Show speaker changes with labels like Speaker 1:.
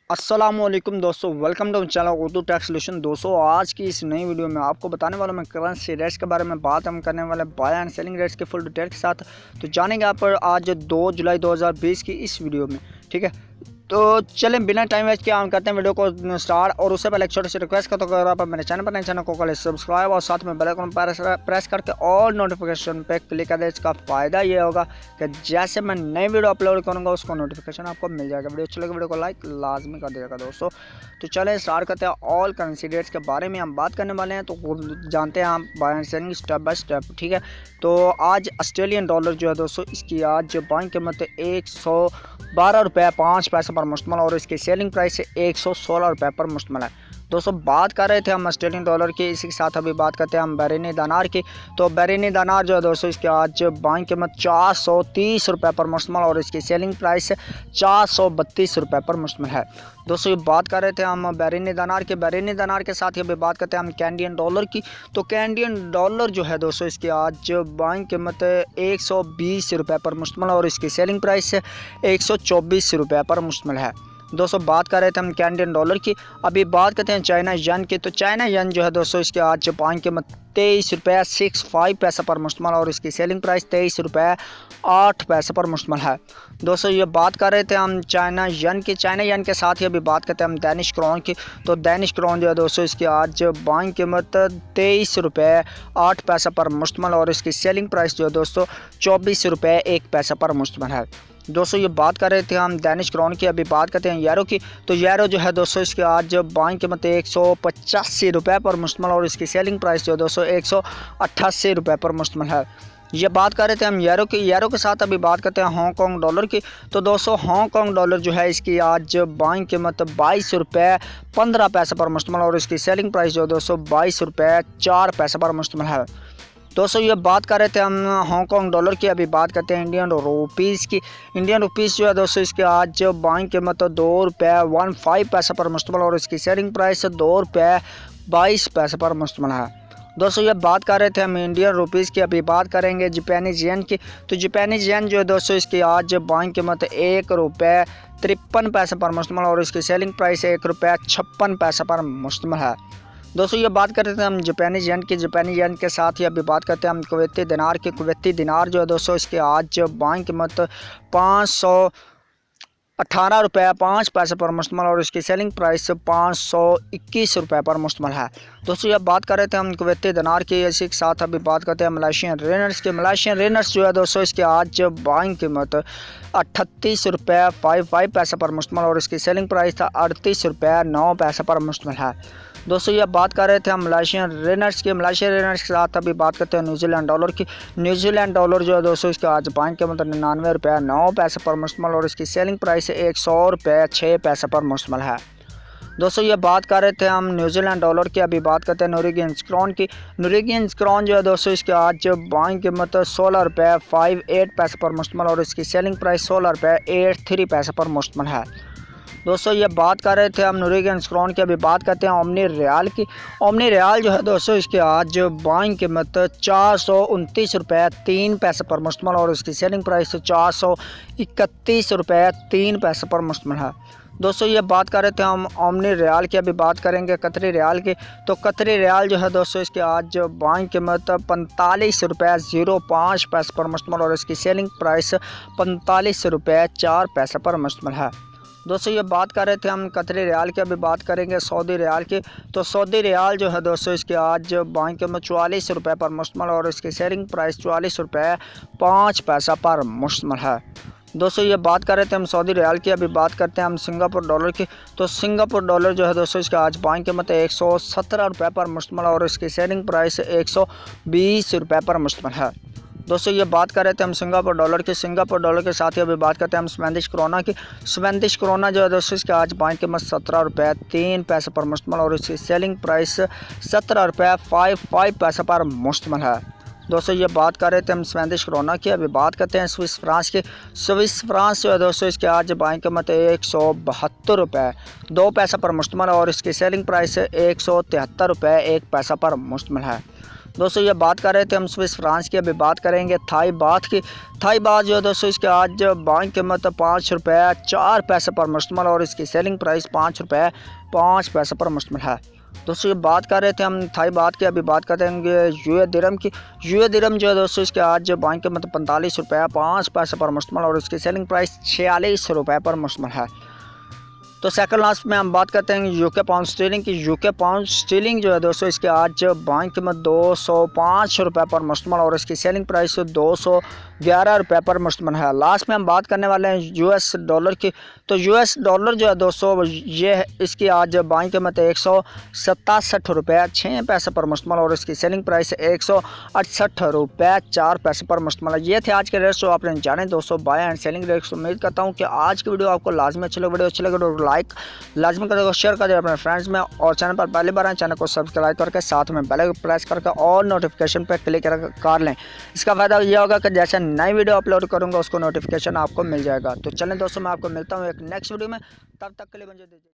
Speaker 1: अस्सलाम वालेकुम दोस्तों, welcome to channel Urdu tax solution. दोस्तों आज की इस नई वीडियो में आपको बताने वाला मैं करंसी रेट्स के बारे में बात हम करने वाले बाय एंड सेलिंग रेट्स के फुल डिटेल के साथ। तो जानेंगे आप आज 2 जुलाई 2020 की इस वीडियो में, ठीक है। तो चलें बिना टाइम वेस्ट के ऑन करते हैं वीडियो को स्टार्ट। और उससे पहले एक छोटी सी रिक्वेस्ट करता हूँ, अगर आप मेरे चैनल पर नए चैनल को कर सब्सक्राइब और साथ में बेल आइकन प्रेस करके ऑल नोटिफिकेशन पे क्लिक कर दें। इसका फ़ायदा ये होगा कि जैसे मैं नई वीडियो अपलोड करूँगा उसको नोटिफिकेशन आपको मिल जाएगा। वीडियो अच्छी लगे वीडियो को लाइक लाजमी कर दीजिएगा दोस्तों। तो चलें स्टार्ट करते हैं। ऑल करेंसी रेट्स के बारे में हम बात करने वाले हैं, तो जानते हैं हम buy and selling step by step, ठीक है। तो आज ऑस्ट्रेलियन डॉलर जो है दोस्तों, इसकी आज बाइंग कीमत 112 रुपये 5 पैसे पर मुश्तमिल और इसकी सेलिंग प्राइस 116 रुपये पर मुश्तमिल है। दोस्तों बात कर रहे थे हम ऑस्ट्रेलियन डॉलर की, इसी के साथ अभी बात करते हैं हम बहरीनी दिनार की। तो बहरीनी दिनार जो है दोस्तों, इसकी आज बाइंग कीमत 430 रुपये पर मुश्तमिल और इसकी सेलिंग प्राइस 432 रुपये पर मुश्तमिल है। दोस्तों ये बात कर रहे थे हम बहरीनी दिनार के। बहरीनी दिनार के साथ ही अभी बात करते हैं हम कैनेडियन डॉलर की। तो कैनेडियन डॉलर जो है दोस्तों, इसकी आज बाइंग कीमत 120 रुपये पर मुश्तमिल और इसकी सेलिंग प्राइस 124 रुपये पर मुश्तमिल है। दोस्तों बात कर रहे थे हम कैनेडियन डॉलर की। अभी बात करते हैं चाइना यन की। तो चाइना यन जो है दोस्तों, इसके आज बाइंग कीमत 23 रुपये 65 पैसे पर मुश्तमिल और इसकी सेलिंग प्राइस 23 रुपये 8 पैसे पर मुश्तमिल है। दोस्तों ये बात कर रहे थे हम चाइना यन की। चाइना यन के साथ ही अभी बात करते हैं हम दैनिश क्रोन की। तो दैनिश क्रोन जो है दोस्तों, इसकी आज बाइंग कीमत 23 रुपये 8 पैसे पर मुश्तमिल और इसकी सेलिंग प्राइस जो है दोस्तों 24 रुपये 1 पैसे पर मुश्तमिल है। दोस्तों ये बात कर रहे थे हम दैनिश क्रोन की। अभी बात करते हैं यूरो की। तो यूरो जो है दोस्तों, इसके आज बाइंग कीमत 185 रुपये पर मुश्तमिल और इसकी सेलिंग प्राइस जो है दोस्तों 188 रुपये पर मुश्तमिल है। ये बात कर रहे थे हम यूरो की। यूरो के साथ अभी बात करते हैं हांगकॉन्ग डॉलर की। तो दोस्तों हांगकॉन्ग डॉलर जो है, इसकी आज बाइंग कीमत 22 रुपये 15 पैसे पर मुश्तमिल और इसकी सेलिंग प्राइस जो है दोस्तों 22 रुपये 4 पैसे पर मुश्तमिल है। दोस्तों ये बात कर रहे थे हम हांगकॉन्ग डॉलर की। अभी बात करते हैं इंडियन रुपीज़ की। इंडियन रुपीज़ जो है दोस्तों, इसके आज बाइंग कीमत 2 रुपये 15 पैसे पर मुश्तमिल और इसकी सेलिंग प्राइस 2 रुपये 22 पैसे पर मुश्तमिल है। दोस्तों ये बात कर रहे थे हम इंडियन रुपीज़ की। अभी बात करेंगे जापानीज़ येन की। तो जापानीज़ येन जो है दोस्तों, इसकी आज बाइंग कीमत 1 रुपये 53 पैसे पर मुश्तमिल और इसकी सेलिंग प्राइस 1 रुपये 56 पैसे पर मुश्तमिल है। दोस्तों ये बात करते थे हम जापानीज़ येन की। जापानीज़ येन के साथ ही अभी बात करते हैं हम कुवैती दिनार की। कुवैती दिनार जो है दोस्तों, इसके आज बाइंग कीमत 518 रुपये 5 पैसे पर मुश्तमिल और इसकी सेलिंग प्राइस 521 रुपये पर मुश्तमिल है। दोस्तों ये बात कर रहे थे हम कुवैती दिनार की। इसी के साथ अभी बात करते हैं मलेशियन रिनर्स की। मलेशियन रिनर्स जो है दोस्तों, इसके आज बाइंग कीमत 38 रुपये 55 पैसे पर मुश्तमिल और इसकी सेलिंग प्राइस 38 रुपये 9 पैसे पर मुश्तमिल है। दोस्तों ये बात कर रहे थे हम मलेशियन रिनर्स के। मलेशियन रिनर्स के साथ अभी बात करते हैं न्यूजीलैंड डॉलर की। न्यूजीलैंड डॉलर जो है दोस्तों, इसके आज बाइंग कीमत 99 रुपये 9 पैसे पर मुश्तमिल और इसकी सेलिंग प्राइस 100 रुपये 6 पैसे पर मुश्तमिल है। दोस्तों ये बात कर रहे थे हम न्यूजीलैंड डॉलर की। अभी बात करते हैं नॉर्वेजियन क्रोन की। नॉर्वेजियन क्रोन जो है दोस्तों, इसके आज बाइंग कीमत 16 रुपये 58 पैसे पर मुश्तमिल और इसकी सेलिंग प्राइस 16 रुपये 83 पैसे पर मुश्तमिल है। दोस्तों ये बात कर रहे थे हम नॉर्वेजियन क्रोन की। अभी बात करते हैं ओमनी रियाल की। ओमनी रियाल जो है दोस्तों, इसके आज बाइंग कीमत 429 रुपये 3 पैसे पर मुश्तमिल और इसकी सेलिंग प्राइस 431 रुपये 3 पैसे पर मुश्तमिल है। दोस्तों ये बात कर रहे थे हम ओमनी रियाल की। अभी बात करेंगे कतरी रियाल की। तो कतरी रियाल जो है दोस्तों, इसके आज बाइंग कीमत 45 रुपये 05 पैसे पर मुश्तमिल और इसकी सेलिंग प्राइस 45 रुपये 4 पैसे पर मुश्तमिल है। दोस्तों ये बात कर रहे थे हम कतरी रियाल की। अभी बात करेंगे सऊदी रियाल की। तो सऊदी रियाल जो है दोस्तों, इसके आज बाइंग कीमत 44 रुपये पर मुश्तमिल और इसकी सेलिंग प्राइस 44 रुपये 5 पैसा पर मुश्तमिल है। दोस्तों ये बात कर रहे थे हम सऊदी रियाल की। अभी बात करते हैं हम सिंगापुर डॉलर की। तो सिंगापुर डॉलर जो है दोस्तों, इसके आज बाइंग कीमत 117 रुपये पर मुश्तमिल और इसकी सेलिंग प्राइस 120 रुपये पर मुश्तमिल है। दोस्तों ये बात कर रहे थे हम सिंगापुर डॉलर की। सिंगापुर डॉलर के साथ ही अभी बात करते हैं हम स्वेडिश क्रोना की। स्वेडिश क्रोना जो है दोस्तों, इसके आज बाइंग कीमत 17 रुपये 3 पैसे पर मुश्तमिल और इसकी सेलिंग प्राइस 17 रुपये 55 पैसे पर मुश्तमिल है। दोस्तों ये बात कर रहे थे हम स्वेडिश क्रोना की। अभी बात करते हैं स्विस फ्रांस की। स्विस फ्रांस जो है दोस्तों, इसके आज बाइंग कीमत 172 रुपये 2 पैसे पर मुश्तमिल और इसकी सेलिंग प्राइस 173 रुपये 1 पैसा पर मुश्तमिल है। दोस्तों ये बात कर रहे थे हम स्विस फ्रांस की, अभी बात करेंगे थाई बात की। थाई बात जो है दोस्तों इसके आज बाइंग कीमत 5 रुपये 4 पैसे पर मुश्तमिल और इसकी सेलिंग प्राइस 5 रुपये 5 पैसे पर मुश्तमिल है। दोस्तों ये बात कर रहे थे हम थाई बात की, अभी बात करेंगे यूए दिरहम की। यूए दिरहम जो है दोस्तों इसके आज बाइंग कीमत 45 रुपये 5 पैसे पर मुश्तमिल और इसकी सेलिंग प्राइस 46 रुपये पर मुश्तमिल है। तो सेकंड लास्ट में हम बात करते हैं यूके पाउंड स्टीलिंग की। यूके पाउंड स्टीलिंग जो है दोस्तों इसके आज बाइंग कीमत 205 रुपये पर मुश्तमिल और इसकी सेलिंग प्राइस 211 रुपये पर मुश्तमिल है। लास्ट में हम बात करने वाले हैं यूएस डॉलर की। तो यूएस डॉलर जो है दोस्तों ये इसकी आज बाइंग कीमत 167 रुपये 6 पैसे पर मुश्तमिल और इसकी सेलिंग प्राइस 168 रुपये 4 पैसे पर मुश्तमिल है। ये थे आज के रेट्स जो आपने जाने दोस्तों, बाय एंड सेलिंग रेट्स। उम्मीद करता हूँ कि आज की वीडियो आपको लाजमी अच्छी लगे। वीडियो अच्छी लगे तो लाइक लाजमी कर देगा, शेयर कर देगा अपने फ्रेंड्स में, और चैनल पर पहली बार आए चैनल को सब्सक्राइब करके साथ में बेल आइकन प्रेस करके और नोटिफिकेशन पर क्लिक कर लें। इसका फ़ायदा यह होगा कि जैसे नई वीडियो अपलोड करूँगा उसको नोटिफिकेशन आपको मिल जाएगा। तो चलें दोस्तों, मैं आपको मिलता हूँ एक नेक्स्ट वीडियो में, तब तक के लिए मुझे दीजिए।